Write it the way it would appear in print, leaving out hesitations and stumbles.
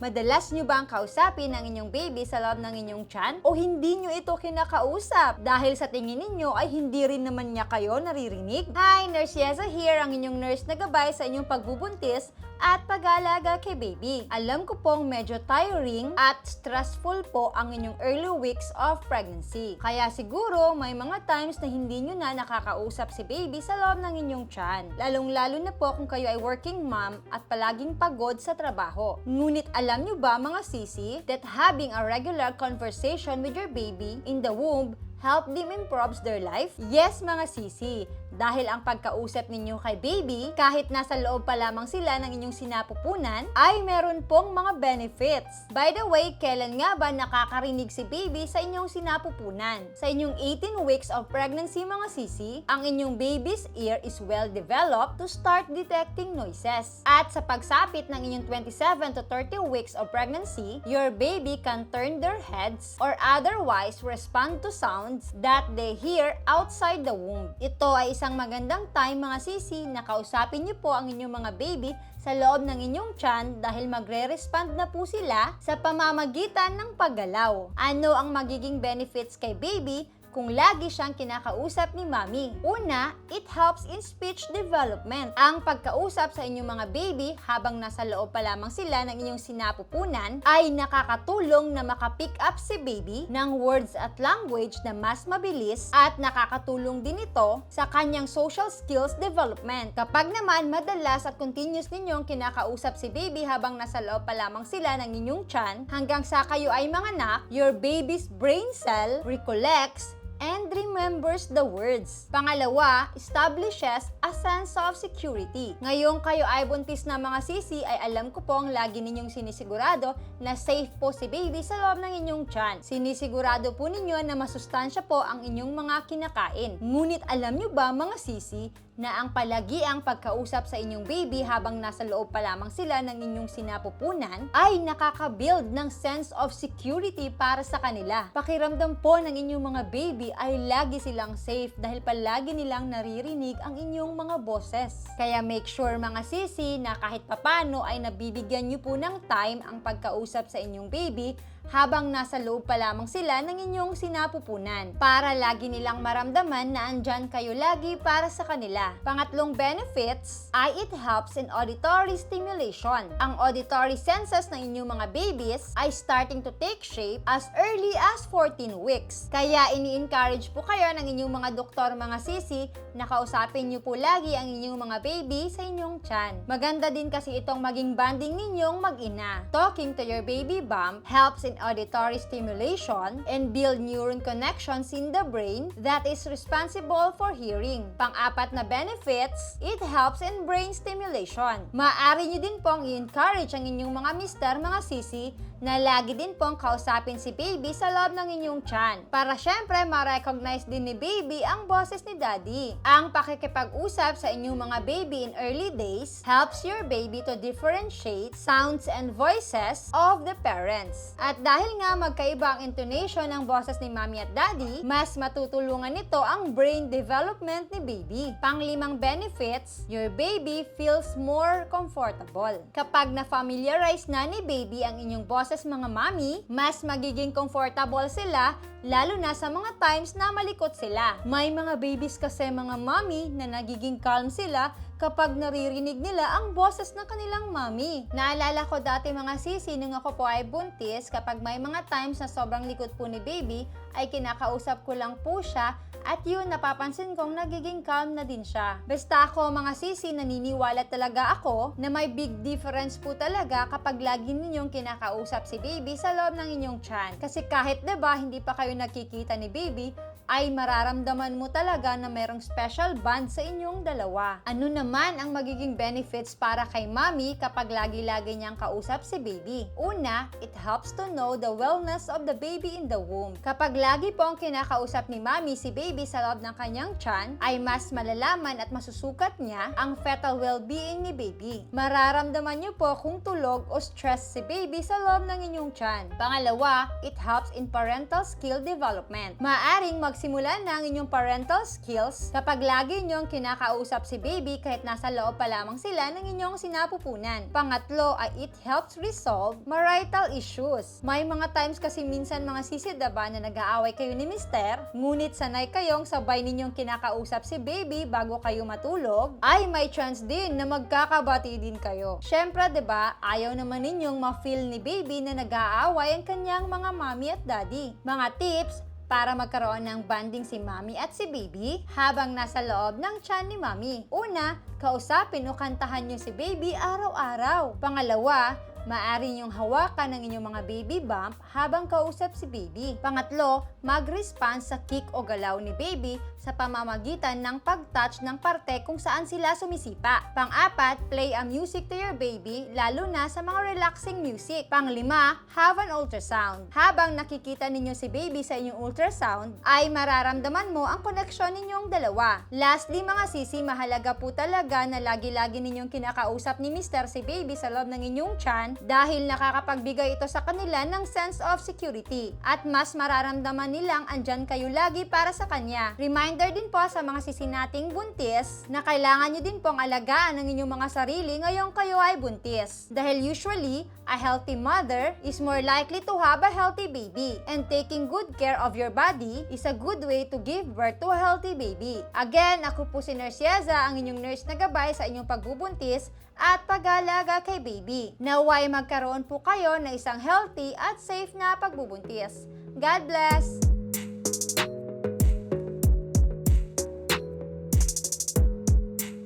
Madalas nyo ba ang kausapin ang inyong baby sa loob ng inyong tiyan? O hindi nyo ito kinakausap dahil sa tingin ninyo ay hindi rin naman niya kayo naririnig? Hi, Nurse Yeza here, ang inyong nurse na gabay sa inyong pagbubuntis at pag-aalaga kay baby. Alam ko pong medyo tiring at stressful po ang inyong early weeks of pregnancy. Kaya siguro may mga times na hindi nyo na nakakausap si baby sa loob ng inyong tiyan. Lalong-lalo na po kung kayo ay working mom at palaging pagod sa trabaho. Ngunit alam nyo ba mga sisi that having a regular conversation with your baby in the womb help them improves their life? Yes mga sisi, dahil ang pagkausap ninyo kay baby, kahit nasa loob pa lamang sila ng inyong sinapupunan, ay meron pong mga benefits. By the way, kailan nga ba nakakarinig si baby sa inyong sinapupunan? Sa inyong 18 weeks of pregnancy mga sisi, ang inyong baby's ear is well developed to start detecting noises. At sa pagsapit ng inyong 27 to 30 weeks of pregnancy, your baby can turn their heads or otherwise respond to sounds that they hear outside the womb. Ito ay isang magandang time mga sisi na kausapin niyo po ang inyong mga baby sa loob ng inyong tiyan dahil magre-respond na po sila sa pamamagitan ng paggalaw. Ano ang magiging benefits kay baby kung lagi siyang kinakausap ni mommy? Una, it helps in speech development. Ang pagkausap sa inyong mga baby habang nasa loob pa lamang sila ng inyong sinapupunan ay nakakatulong na makapick up si baby ng words at language na mas mabilis at nakakatulong din ito sa kanyang social skills development. Kapag naman madalas at continuous ninyong kinakausap si baby habang nasa loob pa lamang sila ng inyong tiyan hanggang sa kayo ay manganak, your baby's brain cell recollects and remembers the words. Pangalawa, establishes a sense of security. Ngayong kayo ay buntis na mga sisi ay alam ko pong lagi ninyong sinisigurado na safe po si baby sa loob ng inyong tiyan. Sinisigurado po ninyo na masustansya po ang inyong mga kinakain. Ngunit alam nyo ba mga sisi na ang palagiang pagkausap sa inyong baby habang nasa loob pa lamang sila ng inyong sinapupunan ay nakaka-build ng sense of security para sa kanila. Pakiramdam po ng inyong mga baby ay lagi silang safe dahil palagi nilang naririnig ang inyong mga boses. Kaya make sure mga sisi na kahit papano ay nabibigyan nyo po ng time ang pagkausap sa inyong baby habang nasa loob pa lamang sila ng inyong sinapupunan para lagi nilang maramdaman na andyan kayo lagi para sa kanila. Pangatlong benefits ay it helps in auditory stimulation. Ang auditory senses ng inyong mga babies ay starting to take shape as early as 14 weeks. Kaya ini-encourage po kayo ng inyong mga doktor mga sisi na kausapin niyo po lagi ang inyong mga baby sa inyong tiyan. Maganda din kasi itong maging bonding ninyong mag-ina. Talking to your baby bump helps in auditory stimulation and build neuron connections in the brain that is responsible for hearing. Pang-apat na benefits, it helps in brain stimulation. Maaari nyo din pong i-encourage ang inyong mga mister, mga sisi, na lagi din pong kausapin si baby sa loob ng inyong tiyan para syempre ma-recognize din ni baby ang boses ni daddy. Ang pakikipag-usap sa inyong mga baby in early days helps your baby to differentiate sounds and voices of the parents. At dahil nga magkaiba ang intonation ng boses ni mommy at daddy, mas matutulungan nito ang brain development ni baby. Panglimang benefits, your baby feels more comfortable. Kapag na-familiarize na ni baby ang inyong boses mga mommy, mas magiging comfortable sila lalo na sa mga times na malikot sila. May mga babies kasi mga mommy na nagiging calm sila kapag naririnig nila ang boses ng kanilang mommy. Naalala ko dati mga sisi nung ako po ay buntis, kapag may mga times na sobrang likot po ni baby, ay kinakausap ko lang po siya at yun napapansin kong nagiging calm na din siya. Basta ako mga sisi, naniniwala talaga ako na may big difference po talaga kapag lagi ninyong kinakausap si baby sa loob ng inyong tiyan. Kasi kahit 'di ba hindi pa kayo nakikita ni baby, ay mararamdaman mo talaga na merong special bond sa inyong dalawa. Ano naman ang magiging benefits para kay mommy kapag lagi-lagi niyang kausap si baby? Una, it helps to know the wellness of the baby in the womb. Kapag lagi po ang kinakausap ni mommy si baby sa loob ng kanyang tiyan, ay mas malalaman at masusukat niya ang fetal well-being ni baby. Mararamdaman niyo po kung tulog o stress si baby sa loob ng inyong tiyan. Pangalawa, it helps in parental skill development. Maaring magsimula na ang inyong parental skills kapag lagi nyong kinakausap si baby kahit nasa loob pa lamang sila ng inyong sinapupunan. Pangatlo ay it helps resolve marital issues. May mga times kasi minsan mga sisidaba na nag-aaway kayo ni mister, ngunit sanay kayong sabay ninyong kinakausap si baby bago kayo matulog, ay may chance din na magkakabati din kayo. Syempre, 'di ba, ayaw naman ninyong ma-feel ni baby na nag-aaway ang kanyang mga mommy at daddy. Mga tips para magkaroon ng bonding si mommy at si baby habang nasa loob ng tiyan ni mommy. Una, kausapin o kantahan niyo si baby araw-araw. Pangalawa, maaari niyong hawakan ng inyong mga baby bump habang kausap si baby. Pangatlo, mag-respond sa kick o galaw ni baby sa pamamagitan ng pag-touch ng parte kung saan sila sumisipa. Pang-apat, play a music to your baby, lalo na sa mga relaxing music. Pang-lima, have an ultrasound. Habang nakikita ninyo si baby sa inyong ultrasound, ay mararamdaman mo ang koneksyon ninyong dalawa. Lastly, mga sisi, mahalaga po talaga na lagi-lagi ninyong kinakausap ni Mr. si baby sa loob ng inyong tiyan dahil nakakapagbigay ito sa kanila ng sense of security at mas mararamdaman nilang andyan kayo lagi para sa kanya. Reminder din po sa mga sisi nating buntis na kailangan nyo din pong alagaan ang inyong mga sarili ngayong kayo ay buntis. Dahil usually, a healthy mother is more likely to have a healthy baby, and taking good care of your body is a good way to give birth to a healthy baby. Again, ako po si Nurse Yeza, ang inyong nurse na gabay sa inyong pagbubuntis at pag-aalaga kay baby. Naway magkaroon po kayo na isang healthy at safe na pagbubuntis. God bless!